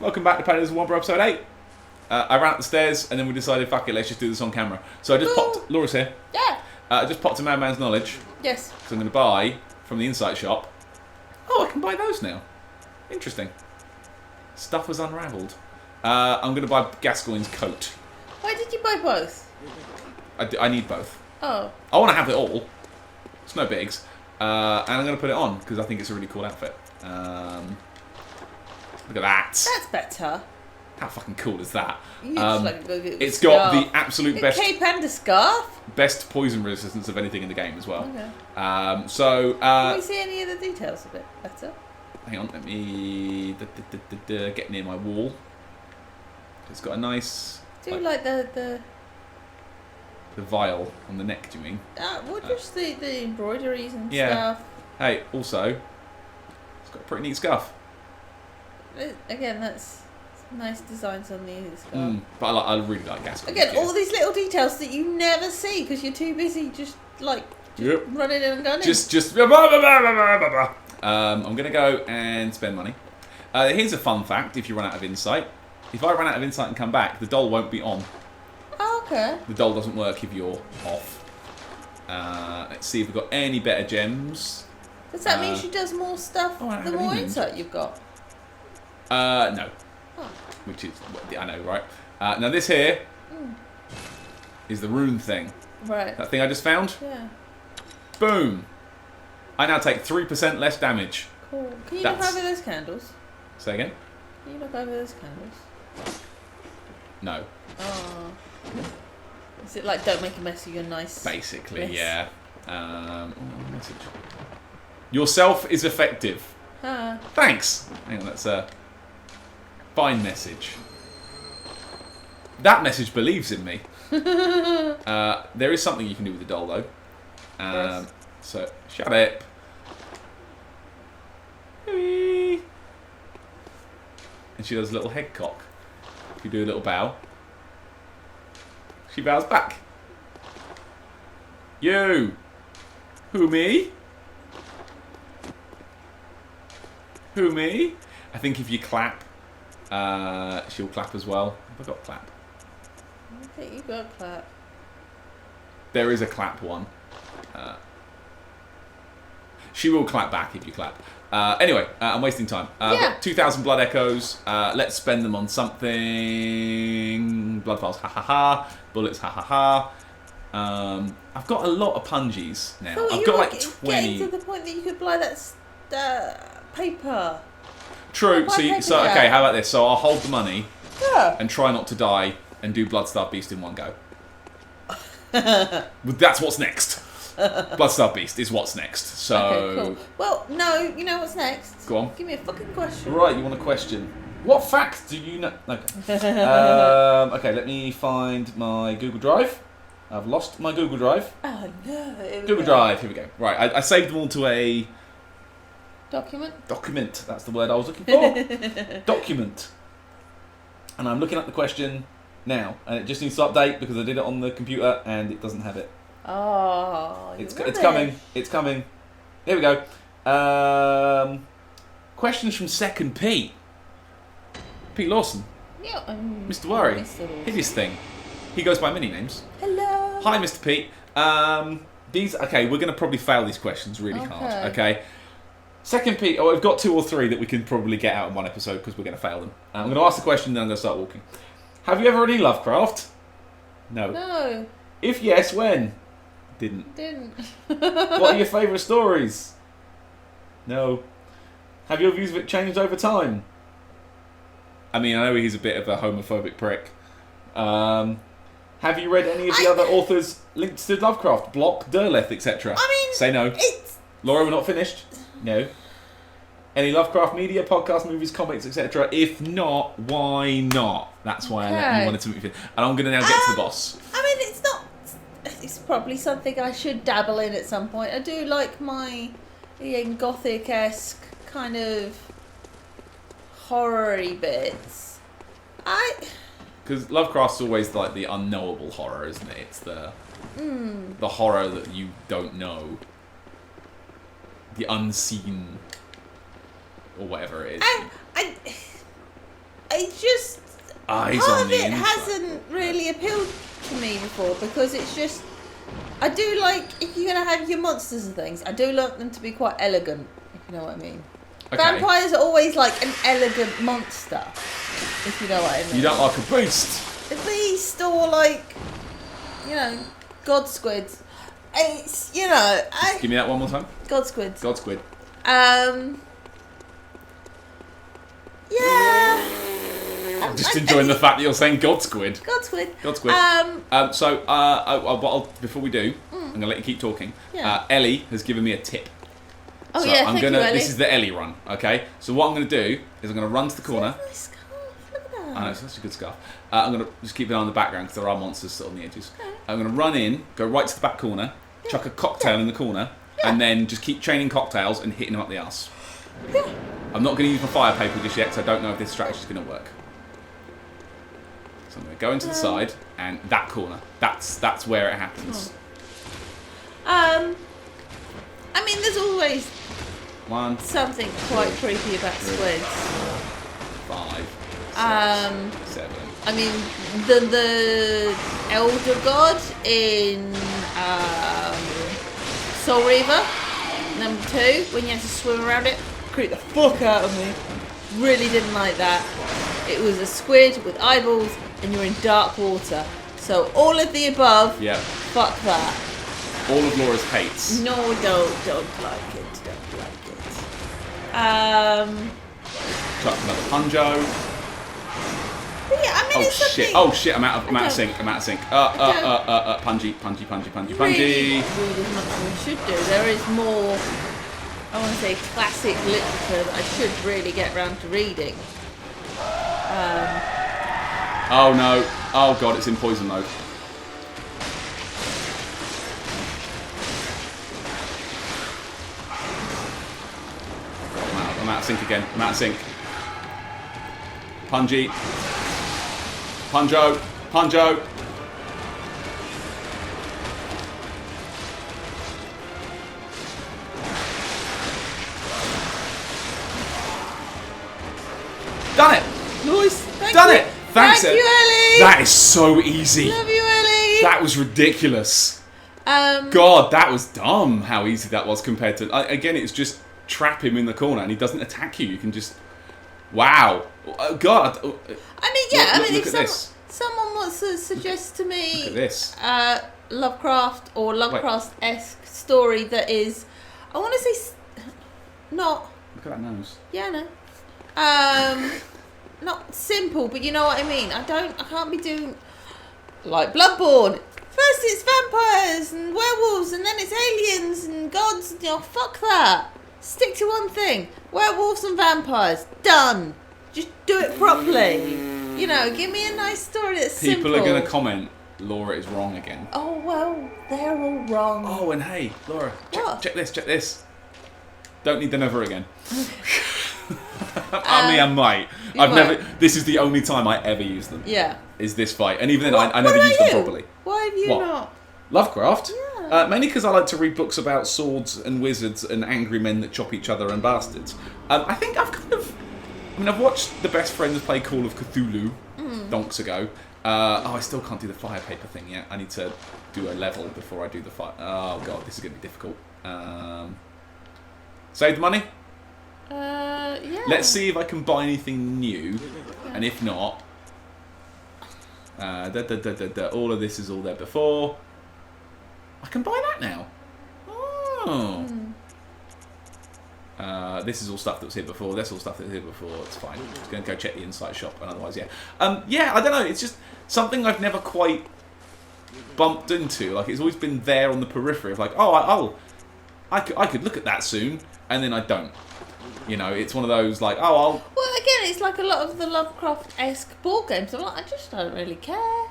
welcome back to Paddy's Womper episode 8. I ran up the stairs and then we decided, fuck it, let's just do this on camera. So I just popped, Laura's here. Yeah. I just popped a Madman's Knowledge. Yes. So I'm going to buy from the Insight shop. Oh, I can buy those now. Interesting. Stuff was unravelled. I'm going to buy Gascoigne's coat. Why did you buy both? I need both. Oh. I want to have it all. It's no bigs. And I'm going to put it on because I think it's a really cool outfit. Look at that. That's better. How fucking cool is that? It's got the absolute best cape and a scarf. Best poison resistance of anything in the game as well. Okay. Can we see any of the details a bit better? Hang on, let me get near my wall. It's got a nice. Do like the vial on the neck? Do you mean? Just the embroideries and yeah. stuff. Hey, also, it's got a pretty neat scarf. Again, that's nice designs on the scarf. But I really like Gascoigne. Again, all these little details that you never see because you're too busy just running in and gunning. I'm gonna go and spend money. Here's a fun fact: if you run out of insight, if I run out of insight and come back, the doll won't be on. Oh, okay. The doll doesn't work if you're off. Let's see if we've got any better gems. Does that mean she does more stuff the more insight you've got? No. Oh. Which is, I know, right? Now this here is the rune thing. Right. That thing I just found? Yeah. Boom! I now take 3% less damage. Cool. Can you look over those candles? Say again? Can you look over those candles? No. Oh. Is it like don't make a mess of your nice... Basically, yeah. Message. Yourself is effective. Huh. Thanks! Hang on, that's a fine message. That message believes in me. There is something you can do with the doll, though. Yes. So, shut up. And she does a little head cock. If you do a little bow, she bows back. You! Who, me? Who, me? I think if you clap, she'll clap as well. Have I got clap? I think you got clap. There is a clap one. She will clap back if you clap. Anyway, I'm wasting time. I've got 2,000 blood echoes. Let's spend them on something. Blood vials, ha ha ha. Bullets, ha ha ha. I've got a lot of pungies now. I've got like 20. Getting to the point that you could buy that paper. True. So okay. How about this? So I'll hold the money. Yeah. And try not to die and do Bloodstar Beast in one go. That's what's next. Bloodstar Beast is what's next. So. Okay, cool. Well, no, you know what's next? Go on. Give me a fucking question. Right, you want a question? What facts do you know? Okay. Okay, let me find my Google Drive. I've lost my Google Drive. Oh no. Google Drive. Here we go. Right, I saved them all to a document. Document. That's the word I was looking for. Document. And I'm looking at the question now, and it just needs to update because I did it on the computer and it doesn't have it. Oh, it's coming. It's coming. Here we go. Questions from Second Pete. Pete Lawson. Yeah, Mr. Worry. Mr. Hideous thing. He goes by many names. Hello. Hi, Mr. Pete. Okay, we're going to probably fail these questions really hard. Okay. Second Pete. Oh, we've got 2 or 3 that we can probably get out in one episode because we're going to fail them. I'm going to ask the question, then I'm going to start walking. Have you ever read any Lovecraft? No. No. If yes, when? Didn't. What are your favourite stories? No. Have your views of it changed over time? I mean, I know he's a bit of a homophobic prick. Have you read any of the other authors linked to Lovecraft? Block, Derleth, etc.? I mean... Say no. Laura, we're not finished? No. Any Lovecraft media, podcasts, movies, comics, etc.? If not, why not? That's why I wanted to move in. And I'm going to now get to the boss. I mean, it's not... It's probably something I should dabble in at some point. I do like my Ian Gothic-esque kind of horror-y bits. Because Lovecraft's always like the unknowable horror, isn't it? It's the horror that you don't know. The unseen, or whatever it is. I it's just Eyes part on of the it inside. hasn't really appealed to me before because it's just I do like if you're gonna have your monsters and things, I do like them to be quite elegant, if you know what I mean. Okay. Vampires are always like an elegant monster, if you know what I mean. You don't like a beast? A beast or like, you know, god squids. It's Give me that one more time. God squids. God squid. Yeah. I'm just enjoying the fact that you're saying God squid. God squid. God squid. Before we do, I'm gonna let you keep talking. Yeah. Ellie has given me a tip. Oh So yeah, I'm thank gonna. you, Ellie. This is the Ellie run. Okay. So what I'm gonna do is I'm gonna run to the corner. Nice scarf. Look at that. I know, it's such a good scarf. I'm going to just keep an eye on the background because there are monsters still on the edges. Okay. I'm going to run in, go right to the back corner, chuck a cocktail in the corner, and then just keep chaining cocktails and hitting them up the arse. Yeah. I'm not going to use my fire paper just yet because I don't know if this strategy is going to work. So I'm going to go into the side and that corner. That's where it happens. I mean, there's always 1, something quite creepy about squids. 5, 6, 7. I mean, the elder god in Soul Reaver, number 2, when you have to swim around it, creeped the fuck out of me. Really didn't like that. It was a squid with eyeballs, and you're in dark water. So all of the above. Yeah. Fuck that. All of Laura's hates. No, don't like it. Don't like it. Chuck another Pungo. But yeah, I mean, it's shit! something. Oh shit! I'm out of sync. Pungy. Really read as much as I should do. There is more, I want to say, classic literature that I should really get round to reading. Oh no! Oh god! It's in poison mode. I'm out of sync again. I'm out of sync. Pungy. Pungo. Done it! Nice. Done it! Thanks, Thank you, Ellie. That is so easy. Love you, Ellie. That was ridiculous. God, that was dumb how easy that was compared to... Again, it's just trap him in the corner and he doesn't attack you. You can just... Wow. God. I mean, yeah. Look If at this. someone wants to suggest to me... Look at this. Lovecraft or Lovecraft-esque story that is... I want to say... Not... Look at that nose. Yeah, I know. Not simple, but you know what I mean. I can't be doing like Bloodborne. First it's vampires and werewolves, and then it's aliens and gods. And, fuck that. Stick to one thing. Werewolves and vampires. Done. Just do it properly. Give me a nice story that's simple. People are going to comment, Laura is wrong again. Oh, well, they're all wrong. Oh, and hey, Laura, What? check this. Don't need them ever again. I mean, I might. This is the only time I ever use them. Yeah. Is this fight. And even then, I never used them properly. Why have you not? Lovecraft? Yeah. Mainly because I like to read books about swords and wizards and angry men that chop each other and bastards. I think I've watched the best friends play Call of Cthulhu donks ago. I still can't do the fire paper thing yet. I need to do a level before I do the fire. Oh god, this is going to be difficult. Save the money? Yeah. Let's see if I can buy anything new. And if not... all of this is all there before. I can buy that now. Oh. This is all stuff that was here before. That's all stuff that was here before. It's fine. I'm just going to go check the inside shop. And otherwise, yeah. I don't know. It's just something I've never quite bumped into. Like, it's always been there on the periphery of like, I could look at that soon. And then I don't. It's one of those like, Well, again, it's like a lot of the Lovecraft-esque board games. I'm like, I just don't really care.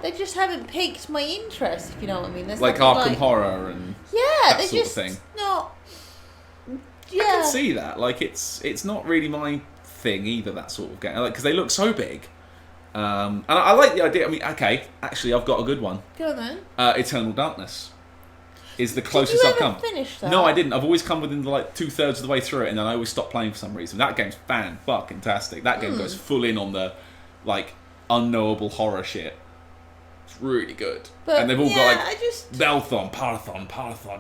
They just haven't piqued my interest, if you know what I mean. There's like Arkham Horror and that they're sort just of thing. Not. Yeah. I can see that. Like, it's not really my thing either, that sort of game. Because they look so big. And I like the idea. I mean, okay, actually, I've got a good one. Go on then. Eternal Darkness. is the closest I've come. Finish that? No, I didn't. I've always come within like 2/3 of the way through it, and then I always stop playing for some reason. That game's fan-fucking-tastic. That game goes full in on the like unknowable horror shit. It's really good. But, and they've all got like Belthon, Parathon,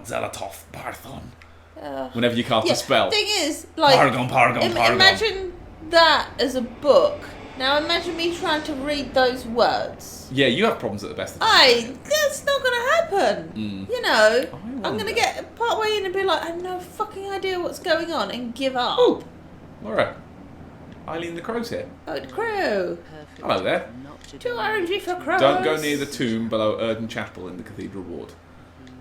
Zelatoth, Parathon. Whenever you cast a spell. Thing is, like, Paragon. Imagine that as a book. Now imagine me trying to read those words. Yeah, you have problems at the best of times. That's not going to happen. You know, I'm going to get part way in and be like, I have no fucking idea what's going on, and give up. Oh, alright. Eileen the Crow's here. Oh, the Crow. Hello there. Too orangey for crows. Don't go near the tomb below Erden Chapel in the Cathedral Ward.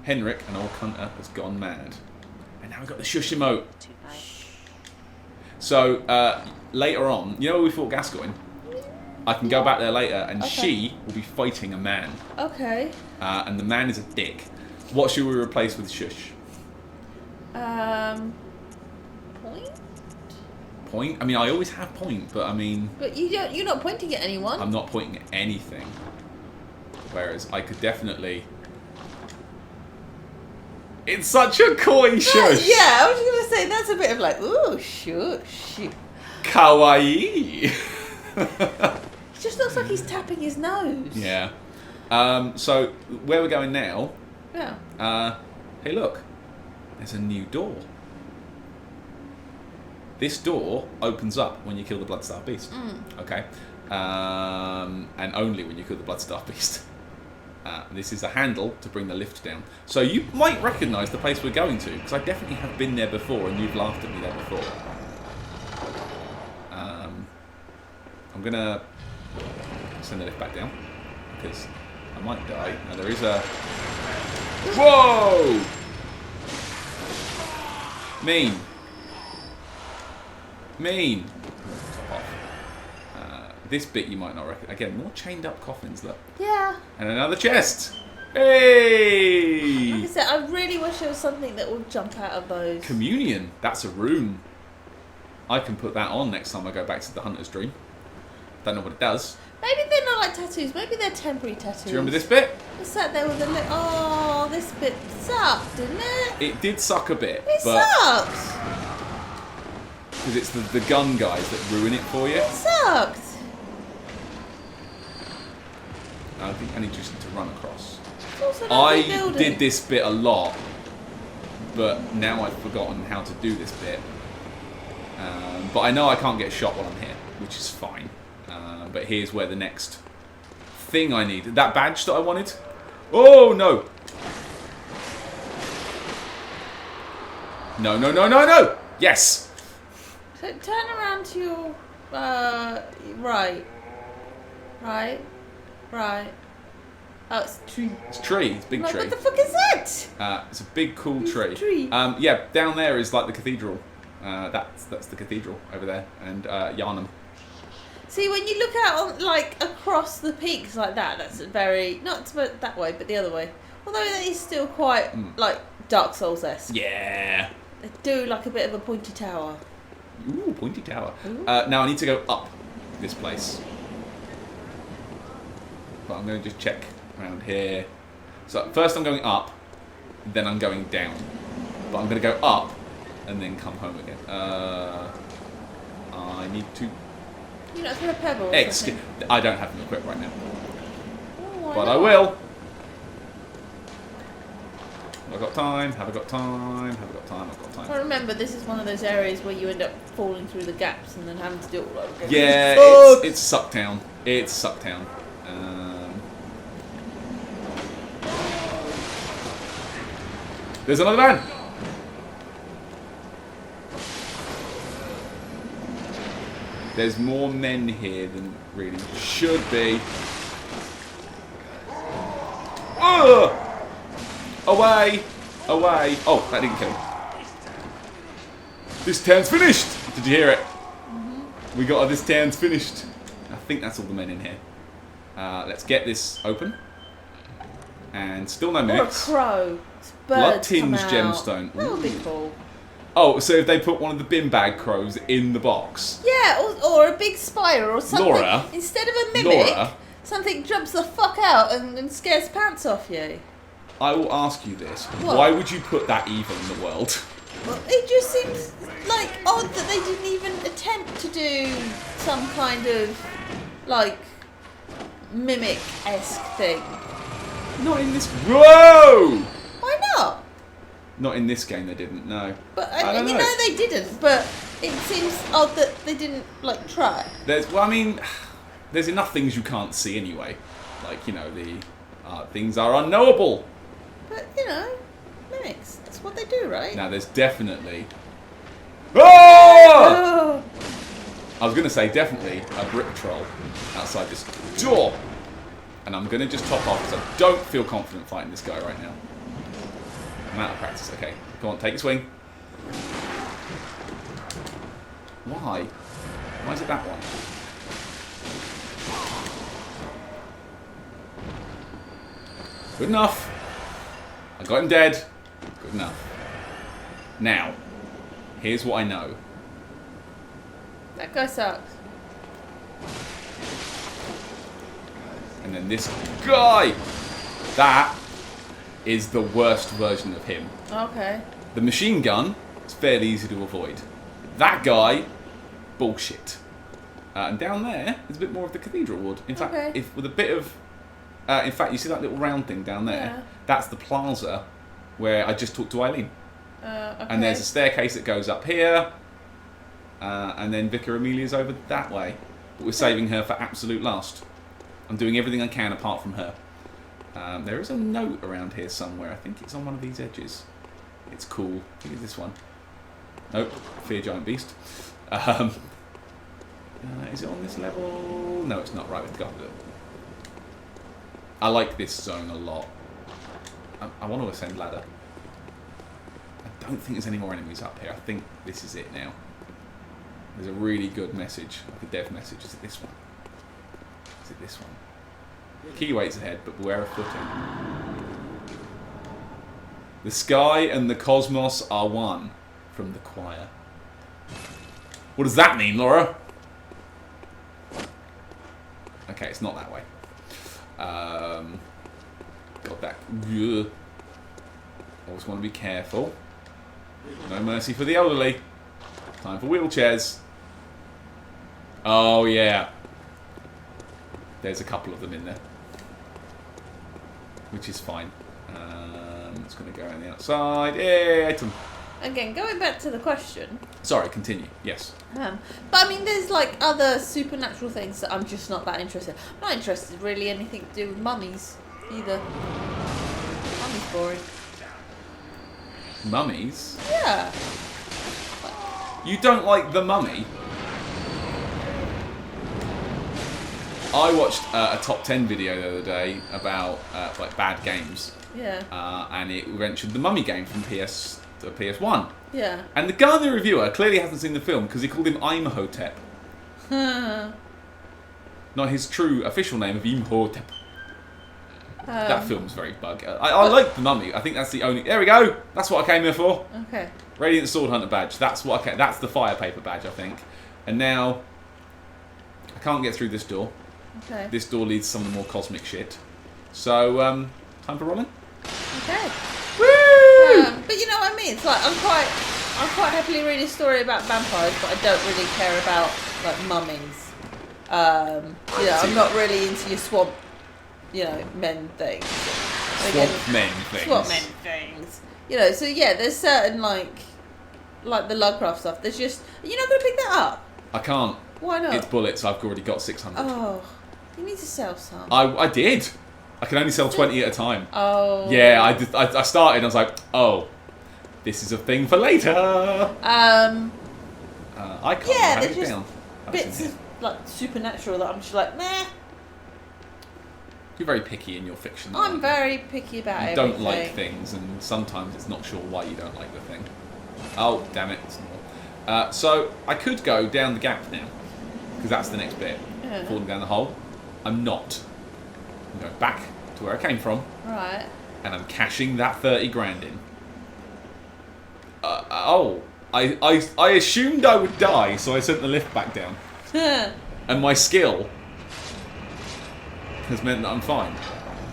Henrik, an old cunter, has gone mad. And now we've got the shush emote. So, later on, you know where we fought Gascoigne? I can go back there later, and she will be fighting a man. Okay. And the man is a dick. What should we replace with shush? Point? Point? I mean, I always have point, but I mean... But you're not pointing at anyone. I'm not pointing at anything. Whereas I could definitely... It's such a coy shush! Yeah, I was going to say, that's a bit of like, ooh, shush. Kawaii! It just looks like he's tapping his nose. Yeah. So, where we're going now... Yeah. Hey, look. There's a new door. This door opens up when you kill the Bloodstarved Beast. Okay? And only when you kill the Bloodstarved Beast. This is a handle to bring the lift down. So you might recognise the place we're going to, because I definitely have been there before, and you've laughed at me there before. I'm going to send the lift back down, because I might die. Now there is a... Whoa! Mean. Top off. This bit you might not reckon. Again, more chained up coffins, look. Yeah. And another chest. Hey! Like I said, I really wish there was something that would jump out of those. Communion. That's a rune. I can put that on next time I go back to the Hunter's Dream. Don't know what it does. Maybe they're not like tattoos. Maybe they're temporary tattoos. Do you remember this bit? I sat there with a little... Oh, this bit sucked, didn't it? It did suck a bit. It sucked. Because it's the gun guys that ruin it for you. It sucked. I think I need just to run across. I did this bit a lot, but now I've forgotten how to do this bit. But I know I can't get shot while I'm here, which is fine. But here's where the next thing I need. That badge that I wanted. Oh, no. No. Yes. So turn around to your right. Oh, it's a tree. It's a tree. It's a big tree. What the fuck is that? It's a big, cool tree. Tree. Yeah, down there is like the cathedral. That's the cathedral over there, and Yarnum. See, when you look out on, like, across the peaks like that, that's very not that way, but the other way. Although that is still quite like Dark Souls-esque. Yeah. They do like a bit of a pointy tower. Ooh, pointy tower. Ooh. Now I need to go up this place. But I'm going to just check around here. So first I'm going up, then I'm going down. But I'm going to go up and then come home again. I need to... You not throw a pebble or something? I don't have them equipped right now. Oh, but I will. Have I got time? Have I got time? Have I got time? I've got time. I remember this is one of those areas where you end up falling through the gaps and then having to do it all over again. Yeah, it's Sucktown. It's Sucktown. There's another man! There's more men here than really should be. Ugh! Away! Away! Oh, that didn't kill him. This town's finished! Did you hear it? We got this town's finished. I think that's all the men in here. Let's get this open. And still no mimics. Or a crow. Blood-tinged gemstone. That would be cool. Oh, so if they put one of the bin bag crows in the box. Yeah, or a big spider or something. Laura. Instead of a mimic, something jumps the fuck out and scares the pants off you. I will ask you this. What? Why would you put that evil in the world? Well, it just seems like odd that they didn't even attempt to do some kind of like mimic-esque thing. Not in this... Whoa! Why not? Not in this game they didn't, no. But I don't know. they didn't, but it seems odd that they didn't like try. There's enough things you can't see anyway. Like, the things are unknowable. But mimics, that's what they do, right? Now there's definitely... Oh! Oh. I was going to say definitely a brick troll outside this door. And I'm going to just top off because I don't feel confident fighting this guy right now. I'm out of practice. Okay, go on, take a swing. Why? Why is it that one? Good enough. I got him dead. Good enough. Now, here's what I know. That guy sucks. And then this guy. That is the worst version of him. Okay. The machine gun is fairly easy to avoid. That guy, bullshit. And down there is a bit more of the cathedral wood. In fact, with a bit of... in fact, you see that little round thing down there? Yeah. That's the plaza where I just talked to Eileen. Okay. And there's a staircase that goes up here. And then Vicar Amelia's over that way. But we're saving her for absolute last. I'm doing everything I can apart from her. There is a note around here somewhere. I think it's on one of these edges. It's cool. I think it's this one. Nope. Fear Giant Beast. Is it on this level? No, it's not. Right, we've got it. I like this zone a lot. I want to ascend ladder. I don't think there's any more enemies up here. I think this is it now. There's a really good message, like a dev message. Is it this one? Is it this one? Key waits ahead, but beware of footing. The sky and the cosmos are one, from the choir. What does that mean, Laura? Okay, it's not that way. Got that. Ugh. Always want to be careful. No mercy for the elderly. Time for wheelchairs. Oh, yeah. There's a couple of them in there. Which is fine. It's going to go on the outside. Yeah, item. Again, going back to the question. Sorry, continue. Yes. But I mean, there's like other supernatural things that I'm just not that interested. I'm not interested really in anything to do with mummies either. Mummies boring. Mummies? Yeah. You don't like The Mummy? I watched a top 10 video the other day about like bad games. Yeah. And it mentioned the Mummy game from PS1. Yeah. And the guy, the reviewer, clearly hasn't seen the film because he called him Imhotep. Not his true official name of Imhotep. That film's very buggy. I like The Mummy. I think that's the only... There we go! That's what I came here for. Okay. Radiant Sword Hunter badge. That's what that's the fire paper badge, I think. And now... I can't get through this door. Okay. This door leads to some of the more cosmic shit. So, time for rolling? Okay. Woo! But you know what I mean? It's like I'm quite happily reading a story about vampires, but I don't really care about like mummies. I'm not really into your swamp, men things. Swamp men things. Swamp men things. So yeah, there's certain like the Lovecraft stuff. There's just you're not gonna pick that up. I can't. Why not? It's bullets. I've already got 600. Oh, you need to sell some. I did. I can only sell 20 at a time. Oh. Yeah, I started and I was like, oh, this is a thing for later. I can't have it there's down. just bits of like supernatural that I'm just like, meh. You're very picky in your fiction. I'm very picky about you everything. don't like things, and sometimes it's not sure why you don't like the thing. Oh, damn it. It's not. So I could go down the gap now, because that's the next bit. Yeah. Falling down the hole. I'm not. I'm going back to where I came from. Right. And I'm cashing that 30 grand in. I assumed I would die, so I sent the lift back down. And my skill has meant that I'm fine.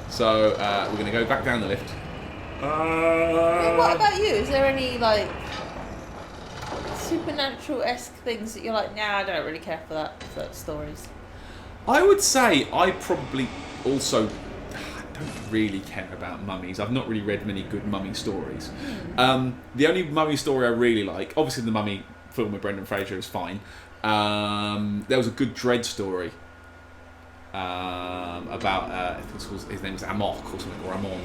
So we're going to go back down the lift. What about you? Is there any like supernatural-esque things that you're like, nah, I don't really care for that stories? I would say I probably also don't really care about mummies. I've not really read many good mummy stories. The only mummy story I really like, obviously the Mummy film with Brendan Fraser is fine. There was a good Dread story about I think his name's Amok or something, or Amon,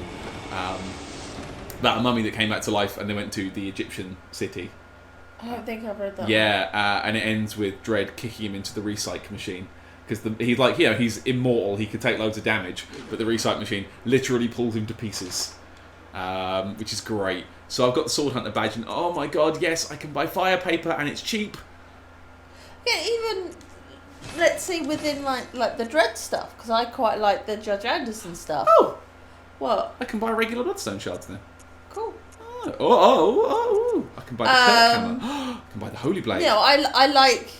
about a mummy that came back to life and they went to the Egyptian city. I don't think I've read that. Yeah, and it ends with Dread kicking him into the recycle machine. Because he's like, he's immortal, he could take loads of damage, but the recycle machine literally pulls him to pieces, which is great. So I've got the Sword Hunter badge, and oh my god, yes, I can buy fire paper, and it's cheap. Yeah, even, let's say, within like the Dread stuff, because I quite like the Judge Anderson stuff. Oh! What? I can buy regular Bloodstone shards now. Cool. Oh. I can buy the Kirk hammer. I can buy the Holy Blade. You know, I like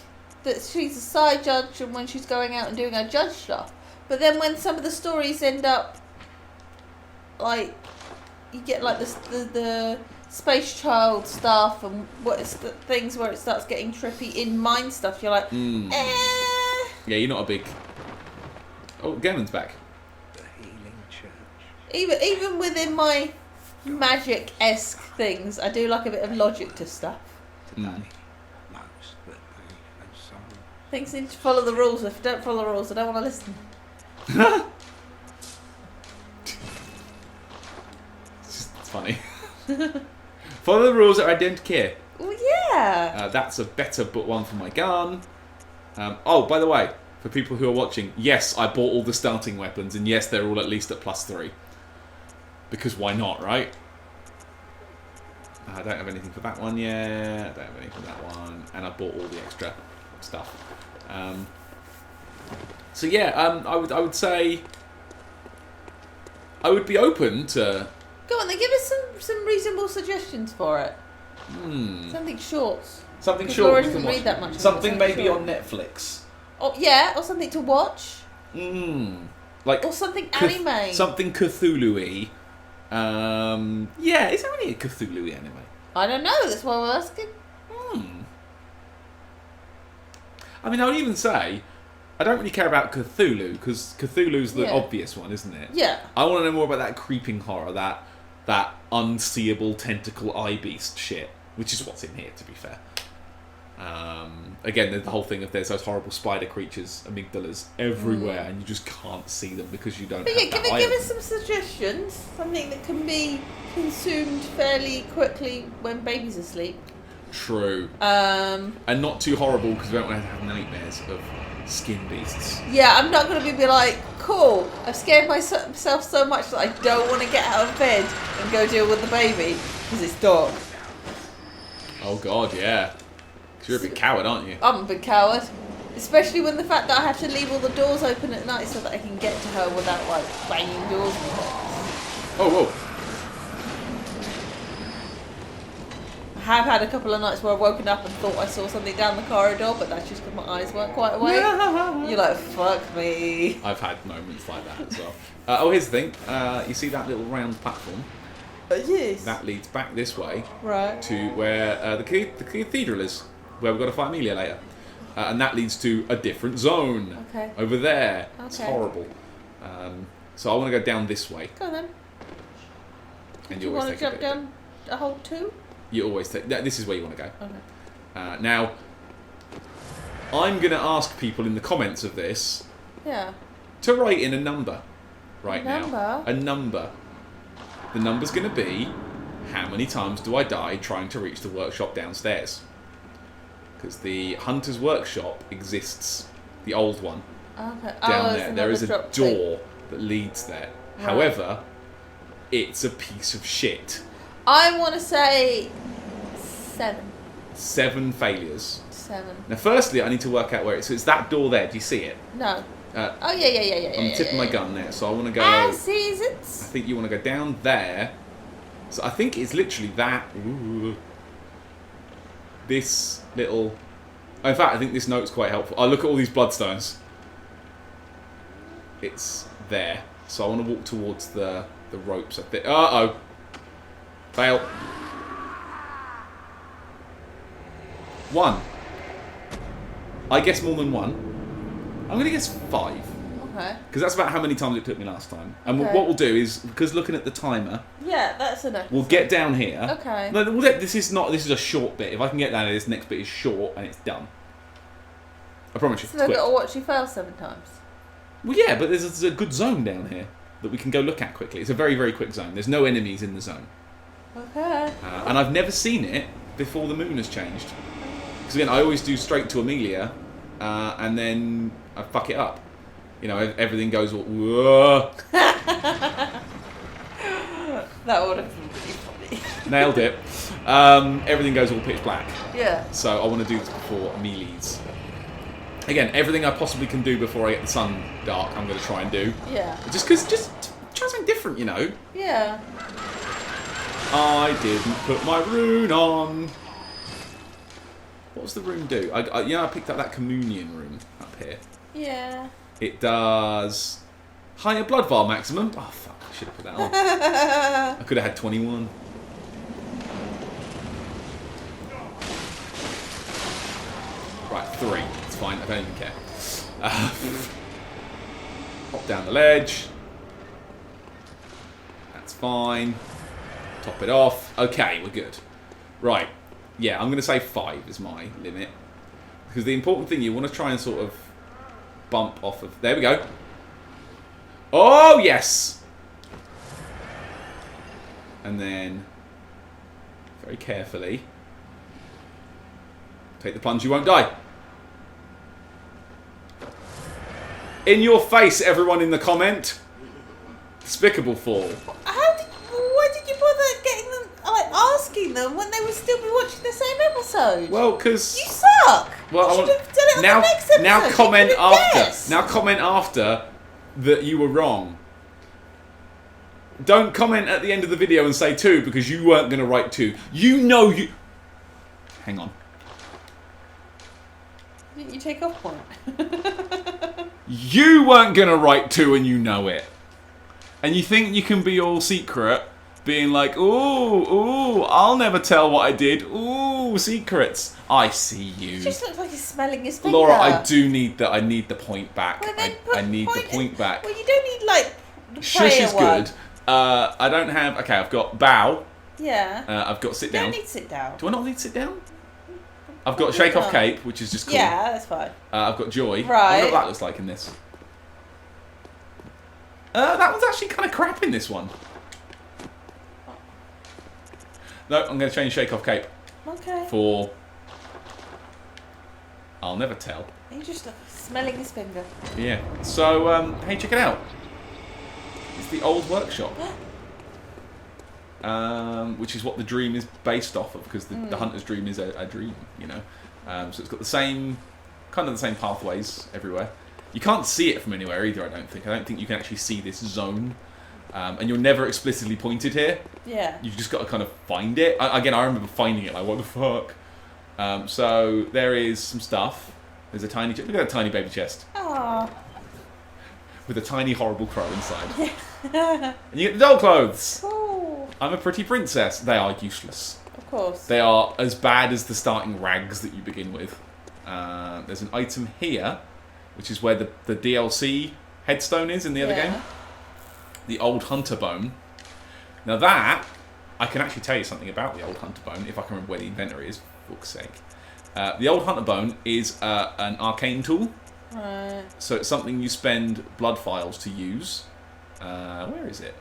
that she's a side judge and when she's going out and doing her judge stuff. But then when some of the stories end up, like, you get like the Space Child stuff and what is the things where it starts getting trippy in Mind stuff, you're like, Yeah, you're not a big... Oh, Gammon's back. The Healing Church. Even within my magic-esque things, I do like a bit of logic to stuff. Things need to follow the rules. If you don't follow the rules, I don't want to listen. It's funny. Follow the rules or I don't care. Well, yeah. That's a better one for my gun. Oh, by the way, for people who are watching, yes, I bought all the starting weapons, and yes, they're all at least at +3. Because why not, right? I don't have anything for that one yet. I don't have anything for that one. And I bought all the extra stuff. So yeah, I would say I would be open to... Go on, then give us some reasonable suggestions for it. Something short. Something Because short. Laura We can doesn't watch. read that much. Something maybe short. on Netflix. Oh yeah, or something to watch. Like Or something anime. Something Cthulhu-y. Yeah, is there any Cthulhu-y anime? I don't know. That's why we're asking. I mean, I would even say I don't really care about Cthulhu because Cthulhu's the obvious one, isn't it? Yeah. I want to know more about that creeping horror, that unseeable tentacle eye beast shit, which is what's in here, to be fair. Again, the whole thing of there's those horrible spider creatures, amygdalas, everywhere, and you just can't see them because you don't But have yeah, that give eye us some suggestions. Something that can be consumed fairly quickly when baby's asleep. True. And not too horrible because we don't want to have nightmares of skin beasts. Yeah, I'm not going to be like, cool, I've scared myself so much that I don't want to get out of bed and go deal with the baby because it's dark. Oh god, yeah. Because you're a big coward, aren't you? I'm a big coward. Especially when the fact that I have to leave all the doors open at night so that I can get to her without like banging doors and things. Oh, whoa. I have had a couple of nights where I've woken up and thought I saw something down the corridor, but that's just because my eyes weren't quite awake. You're like, fuck me. I've had moments like that as well. Oh, here's the thing. You see that little round platform? Yes. That leads back this way Right. to where the cathedral is, where we've got to fight Amelia later. And that leads to a different zone. Okay. Over there. It's Okay. horrible. So I want to go down this way. Go then. And Do you always want to take a jump bit of it. down a hole too? You always take... This is where you want to go. Okay. Now, I'm going to ask people in the comments of this Yeah. to write in a number right now. Number? A number. The number's going to be how many times do I die trying to reach the workshop downstairs? Because the Hunter's Workshop exists, the old one, Okay. down there. There is a drop door thing. that leads there. Right. However, it's a piece of shit. I want to say 7. 7 failures. 7. Now, firstly, I need to work out where it is. So it's that door there. Do you see it? No. Uh, Oh yeah. I'm tipping my gun there, so I want to go... I sees it. I think you want to go down there. So I think it's literally that. Ooh, this little... In fact, I think this note's quite helpful. I look at all these bloodstones. It's there. So I want to walk towards the ropes. I think. Uh-oh. Fail. 1. I guess more than 1. I'm going to guess 5. Okay. Because that's about how many times it took me last time. And Okay. what we'll do is, because looking at the timer, Yeah, that's enough. we'll get down here. Okay. No, this is a short bit. If I can get down here, this next bit is short and it's done. I promise you. So It's they've quick. got to watch you fail 7 times. Well, yeah, but there's a good zone down here that we can go look at quickly. It's a very, very quick zone. There's no enemies in the zone. Okay. And I've never seen it before the moon has changed. Because again, I always do straight to Amelia, and then I fuck it up. You know, everything goes all, whoa. That would have been pretty funny. Nailed it. Everything goes all pitch black. Yeah. So I want to do this before Amelia's. Again, everything I possibly can do before I get the sun dark, I'm going to try and do. Yeah. Just try something different, you know. Yeah. I didn't put my rune on. What does the rune do? I picked up that communion rune up here. Yeah. It does higher blood vial maximum. Oh fuck! I should have put that on. I could have had 21. Right, 3. It's fine. I don't even care. Hop down the ledge. That's fine. Top it off. Okay, we're good. Right. Yeah, I'm going to say 5 is my limit. Because the important thing, you want to try and sort of bump off of... There we go. Oh, yes! And then, very carefully, take the plunge, you won't die. In your face, everyone in the comment. Despicable fall. Why did you bother getting them, like, asking them when they would still be watching the same episode? Well, because... You suck! Well, you should have done it on the next episode. now comment You could've after. guessed. Now comment after that you were wrong. Don't comment at the end of the video and say 2 because you weren't going to write 2. You know you... Hang on. Didn't you take off point? You weren't going to write 2 and you know it. And you think you can be all secret, being like, ooh, I'll never tell what I did. Ooh, secrets. I see you. It just looks like he's smelling his finger. Laura, I do need that. I need the point back. Well, then I need the point back. Well, you don't need, like, the Shush prayer is one. good. I don't have... Okay, I've got bow. Yeah. I've got sit You down. don't need to sit down. Do I not need to sit down? I've got shake off cape, which is just cool. Yeah, that's fine. I've got joy. Right. I wonder what that looks like in this. That one's actually kind of crap in this one. No, I'm going to change shake off cape Okay. for... I'll never tell. He's just smelling his finger. Yeah. So, hey, check it out. It's the old workshop. Which is what the dream is based off of, because the hunter's dream is a dream, you know. So it's got the same, kind of the same pathways everywhere. You can't see it from anywhere either, I don't think. I don't think you can actually see this zone. And you're never explicitly pointed here. Yeah. You've just got to kind of find it. Again, I remember finding it, like, what the fuck? So there is some stuff. There's a tiny... Look at that tiny baby chest. Aww. With a tiny, horrible crow inside. And you get the doll clothes. Cool. I'm a pretty princess. They are useless. Of course. They are as bad as the starting rags that you begin with. There's an item here, which is where the DLC headstone is in the other game. The old hunter bone. Now that, I can actually tell you something about the old hunter bone, if I can remember where the inventory is, for fuck's sake. The old hunter bone is an arcane tool. Right. So it's something you spend blood files to use. Where is it?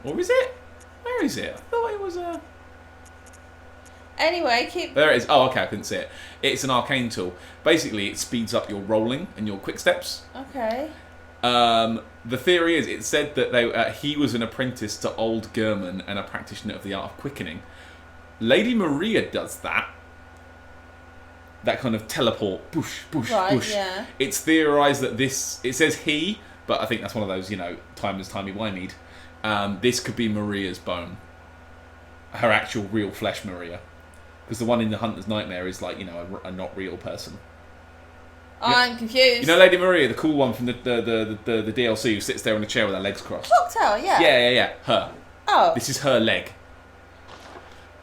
Or is it? Where is it? I thought it was a... Anyway, keep... There it is. Oh, okay, I couldn't see it. It's an arcane tool. Basically, it speeds up your rolling and your quick steps. Okay. The theory is, it said that he was an apprentice to Old German and a practitioner of the art of quickening. Lady Maria does that. That kind of teleport, push, push, Right, push. yeah. It's theorised that this... It says he, but I think that's one of those, you know, timey-wimey. This could be Maria's bone. Her actual real flesh Maria. Because the one in the Hunter's Nightmare is like, you know, a not real person. I'm confused. You know Lady Maria, the cool one from the DLC who sits there in a chair with her legs crossed? Cocktail, yeah. Yeah. Her. Oh. This is her leg.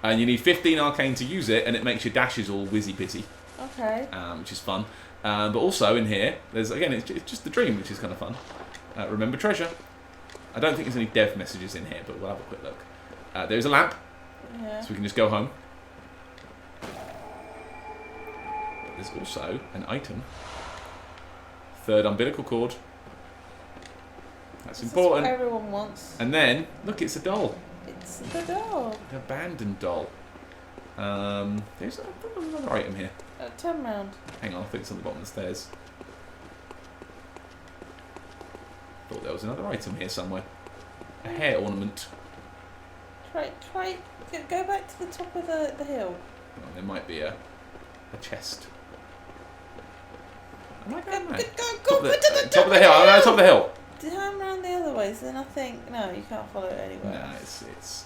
And you need 15 arcane to use it, and it makes your dashes all whizzy-pizzy. Okay. Which is fun. But also in here, there's again, it's just the dream, which is kind of fun. Remember treasure. I don't think there's any dev messages in here, but we'll have a quick look. There's a lamp, so we can just go home. There's also an item. 3rd umbilical cord. That's important. What everyone wants. And then, look, it's a doll. It's the doll. An abandoned doll. There's another item here. Turn round. Hang on, I think it's on the bottom of the stairs. Thought there was another item here somewhere. A hair ornament. Try. Go back to the top of the hill. Oh, there might be a chest. Am I Go going mad? top of the Top of the hill. I'm on top of the hill. Turn round the other way, so then I think... No, you can't follow it anywhere. No, it's...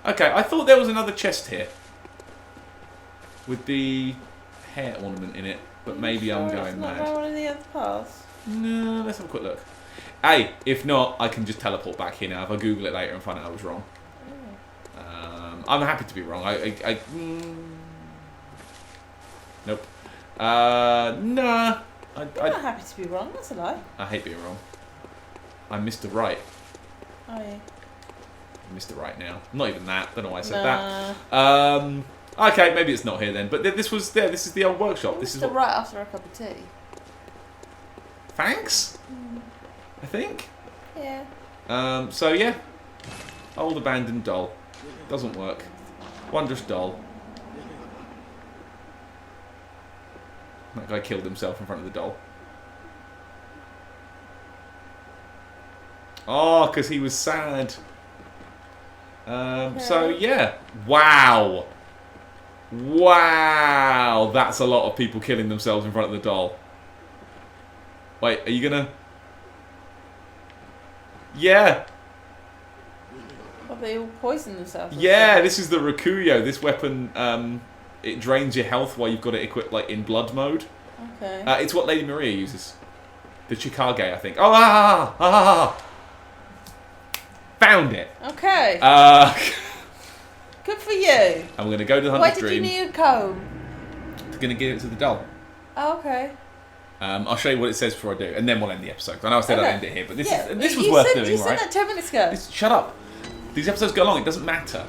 Okay, I thought there was another chest here. With the hair ornament in it. But maybe I'm going mad. Not one of the other paths? No, let's have a quick look. Hey, if not, I can just teleport back here now. If I Google it later and find out I was wrong. I'm happy to be wrong. Nope. Nah. I'm not happy to be wrong, that's a lie. I hate being wrong. I'm Mr. Right. Oh, yeah. I'm Mr. Right now. Not even that. Don't know why I said that. Okay, maybe it's not here then. But this was there. This is the old workshop. This is right after a cup of tea. Thanks. I think. Yeah. So yeah, old abandoned doll. Doesn't work. Wondrous doll. That guy killed himself in front of the doll. Oh, because he was sad. So yeah. Wow. Wow. That's a lot of people killing themselves in front of the doll. Wait, are you gonna... Yeah. Well, they all poison themselves. Yeah, this is the Rakuyo. This weapon, it drains your health while you've got it equipped like in blood mode. Okay. It's what Lady Maria uses. The Chikage, I think. Found it. Okay. Good for you. I'm going to go to the Why Hunter's did Dream. you need a comb? I'm going to give it to the doll. Oh, okay. I'll show you what it says before I do, and then we'll end the episode. I know I said I'd end it here, but this was you worth said, doing, you right? said that 10 minutes ago. Shut up. These episodes go long. It doesn't matter.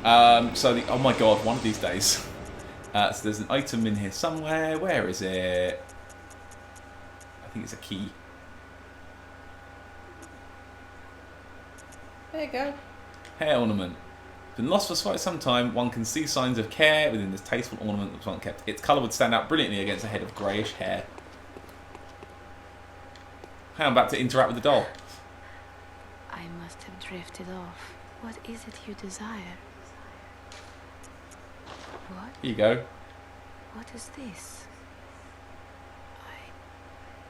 Oh my god, one of these days. So there's an item in here somewhere. Where is it? I think it's a key. There you go. Hair ornament. Been lost for quite some time. One can see signs of care within this tasteful ornament that was once kept. Its colour would stand out brilliantly against a head of greyish hair. Hey, I'm about to interact with the doll. I must have drifted off. What is it you desire? What? Here you go. What is this?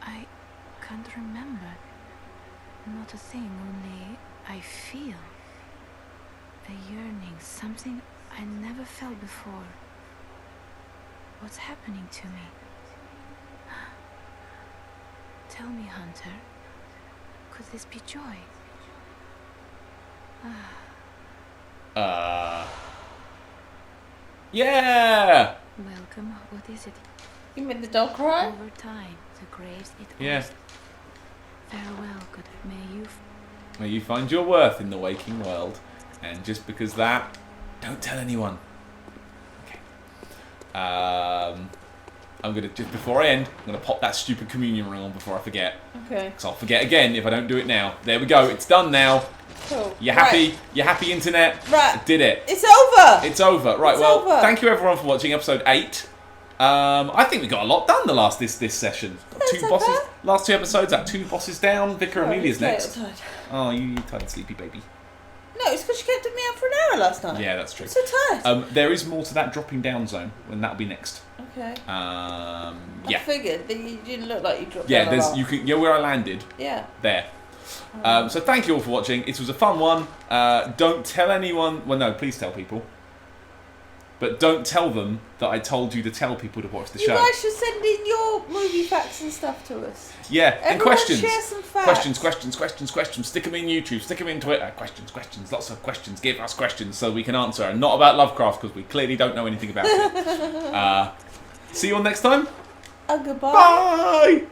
I can't remember. Not a thing, only I feel a yearning, something I never felt before. What's happening to me? Tell me, Hunter, could this be joy? Yeah! Welcome. What is it? You made the dog cry? Over time, the graves it Yeah. owns. Farewell, good. May you find your worth in the waking world. And just because that, don't tell anyone. Okay. I'm going to, just before I end, I'm going to pop that stupid communion ring on before I forget. Okay. Because I'll forget again if I don't do it now. There we go. It's done now. Cool. You happy? Right. You happy, internet? Right. Did it. It's over! It's over. Right, It's well, over. thank you everyone for watching episode 8. I think we got a lot done this session. Got It's two okay. bosses. Last 2 episodes, 2 bosses down. Vicar Amelia's next. Tired. Oh, you tired, sleepy baby. No, it's because you kept me up for an hour last night. Yeah, that's true. I'm so tired. There is more to that dropping down zone, and that'll be next. Okay. Yeah. I figured that you didn't look like you dropped Yeah, down a lot. you can. Yeah, where I landed. Yeah. There. So thank you all for watching. It was a fun one. Don't tell anyone. Well, no, please tell people. But don't tell them that I told you to tell people to watch the show. You guys should send in your movie facts and stuff to us. Yeah, Everyone and questions. share some facts. Questions. Stick them in YouTube, stick them in Twitter. Questions. Lots of questions. Give us questions so we can answer. And not about Lovecraft, because we clearly don't know anything about it. See you all next time. Goodbye. Bye!